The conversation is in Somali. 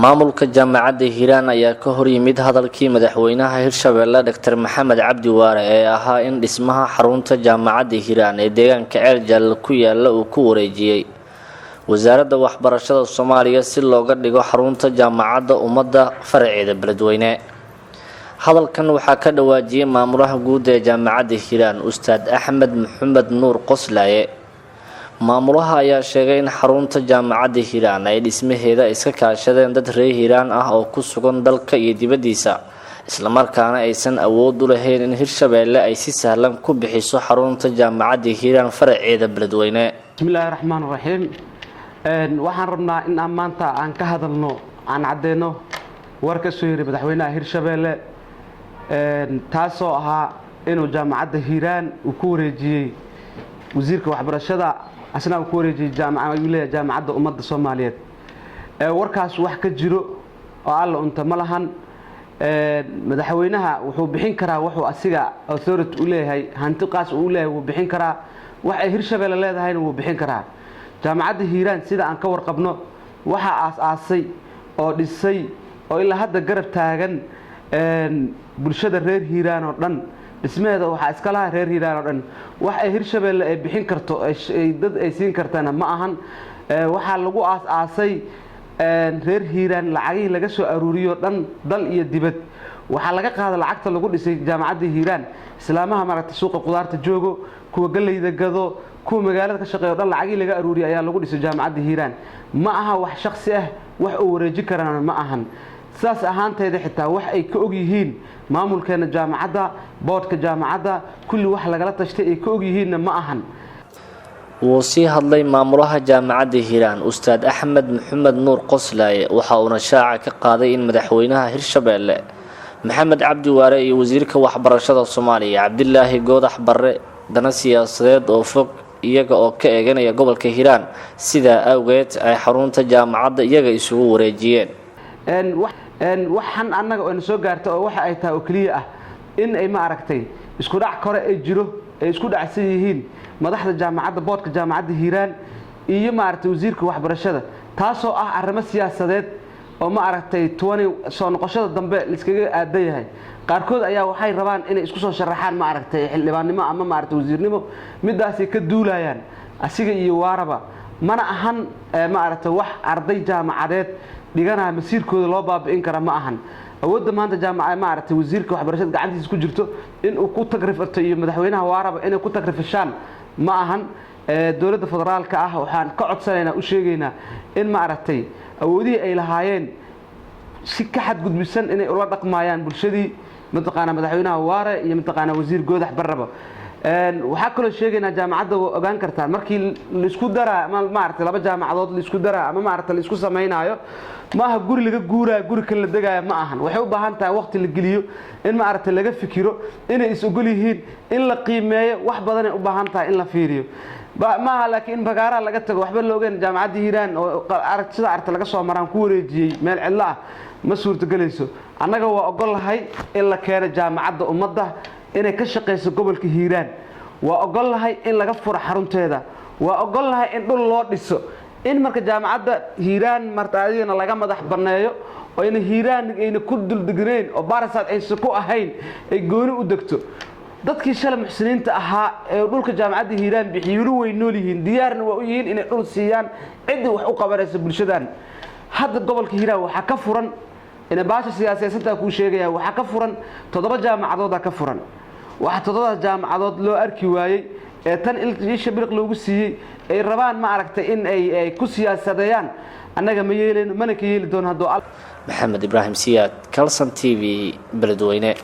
maamulka jaamacadda Hiiraan ayaa ka hor yimid hadalkii madaxweynaha Hirshabelle Dr. Maxamed Cabdi Waare ee ahaa in dhismaha xarunta jaamacadda Hiiraan ee deegaanka Ceeljaal ku yaala uu ku wareejiyay wasaaradda waxbarashada Soomaaliya si looga dhigo xarunta jaamacadda ummadda faraceeda Beledweyne. hadalkan waxaa ka dhawaajiyay maamulaha guud ee jaamacadda Hiiraan Ustaad Axmed Maxamed Nuur Qoslaaye. maamulaha ayaa sheegay in xarunta jaamacadda Hiiraan ay dhismaheeda iska kaashadeen dad reer Hiiraan ah oo ku sugan dalka iyo dibadiisa, isla markaana aysan awood u lahayn in Hirshabelle ay si sahlan ku bixiso xarunta jaamacadda Hiiraan faraceeda Beledweyne. Bismillahir Rahmaanir Rahiim. waxaan rabnaa in maanta aan ka hadalno aan cadeeno war ka soo yeeray madaxweynaha Hirshabelle taasoo ahaa inuu jaamacadda Hiiraan uu ku wareejiyay wasiirka waxbarashada asna uu ku wareejiyay jaamacadda ummadda Soomaaliyeed. warkaas wax ka jiro oo alla unta malahan madaxweynaha wuxuu bixin karaa wuxuu asiga authority u leeyahay hanti qaas u leeyahay wuu bixin karaa wax ay Hirshabelle leedahayna wuu bixin karaa. jaamacadda Hiiraan sida aan ka warqabno waxa aas-aasay oo dhisay oo ilaa hadda garab taagan bulshada reer Hiiraan oo dhan dhismaheeda waxa iska laha reer Hiiraan oo dhan wax ay Hirshabelle ay bixin karto ay dad ay siin kartana ma ahan. waxa lagu aas-aasay reer Hiiraan lacagii laga soo aruuriyo dhan dal iyo dibad waxa laga qaaday lacagta lagu dhisay jaamacadda Hiiraan islaamaha maaragtay suuqa qudaarta joogo kuwa galeyda gado kuwa magaalada ka shaqeeyo dhan lacagii laga aruuriyo ayaa lagu dhisay jaamacadda Hiiraan ma aha wax shakhsi ah wax uu wareeji karana ma ahan. saas ahaanteeda xitaa wax ay ka og yihiin maamulkeena jaamacadda boardka jaamacadda kulli wax lagala tashtay ay ka og yihiinna ma ahan. wuu sii hadlay maamulaha jaamacadda Hiiraan Ustaad Axmed Maxamed Nuur Qoslaaye waxa uu shaaca ka qaaday in madaxweynaha Hirshabelle Maxamed Cabdi Waare iyo wasiirka waxbarashada Soomaaliya Cabdilaahi Goodax Barre dana siyaasadeed oo fog iyaga oo ka eeganaya gobolka Hiiraan sida awgeed ay xarunta jaamacadda iyaga isugu wareejiyeen. waxaan annaga oo soo gaartay oo waxa ay tahay oo kaliya ah in ay ma aragtay isku dhac kore ay jiro ay isku dhacsan yihiin madaxda jaamacadda boodka jaamacadda Hiiraan iyo ma aragtay wasiirka waxbarashada taasoo ah arrimo siyaasadeed oo ma aragtay 20 soo noqoshada dambe la iskaga aaday qaarkood ayaa waxay rabaan inay isku soo sharaxaan ma aragtay xildhibaannimo ama ma aragtay wasiirnimo midaas ay ka duulayaan asiga iyo waaraba mana ahan ma aragtay wax arday jaamacadeed dhiganaha masiirkooda loo baabi'in kara ma ahan. awoodda maanta jaamacadda ma aragtay wasiirka waxbarashada gacantiisa ku jirto in uu ku tagrifto iyo madaxweynaha waaraba inay ku tagrifishaan ma ahan. dawladda federaalka ah waxaan ka codsanaynaa u sheegaynaa in ma aragtay awoodihii ay lahaayeen si ka xadgudbisan inay ula dhaqmayaan bulshadii mataqaana madaxweynaha Waare iyo mataqaana wasiir Goodax Barraba. waxa kale sheegaynaa jaamacadda ogaan kartaa markii la isku daraa ma aragtay laba jaamacadood la isku daraa ama ma aragtay la isku sameeynayo ma aha guri laga guuraa guri kale la degaayo ma ahan. waxay u baahan tahay waqti la geliyo in ma aragtay laga fikiro inay is ogol yihiin in la qiimeeyo wax badan ay u baahan tahay in la fiiriyo ma aha laakiin bagaara laga tago waxba loogeyn jaamacadda Hiiraan oo aragtida aragtay laga soo maraan ku wareejiyay meel cidla ah ma suurtagelayso. annaga waa ogol lahay in la keeno jaamacadda ummadda inay ka shaqeyso gobolka Hiiraan waa ogol lahay in laga furo xarunteeda waa ogol lahay in dhul loo dhiso in marka jaamacadda Hiiraan martaadina laga madax baneeyo oo in Hiiraan ayna ku duldegneen oo baarasaad ay ku ahayn ay gooni u degto dadkii shalay muxsiniinta ahaa ee dhulka jaamacadda Hiiraan bixiyay way nool yihiin diyaarna waa u yihiin inay dhul siiyaan cid wax u qabanaysa bulshadan. hadda gobolka Hiiraan waxa ka furan in baasha siyaasadda ku sheegaya waxa ka furan 7 jaamacadood ka furan waxa 7 jaamacadood loo arki waayay ee tan ilaa birq loogu siiyay ay rabaan ma aragtay in ay ku siyaasadayaan annaga ma yeeleen mana ka yeeli doon hadoo Maxamed Ibrahim Siyaad Kalsan TV Beledweyne.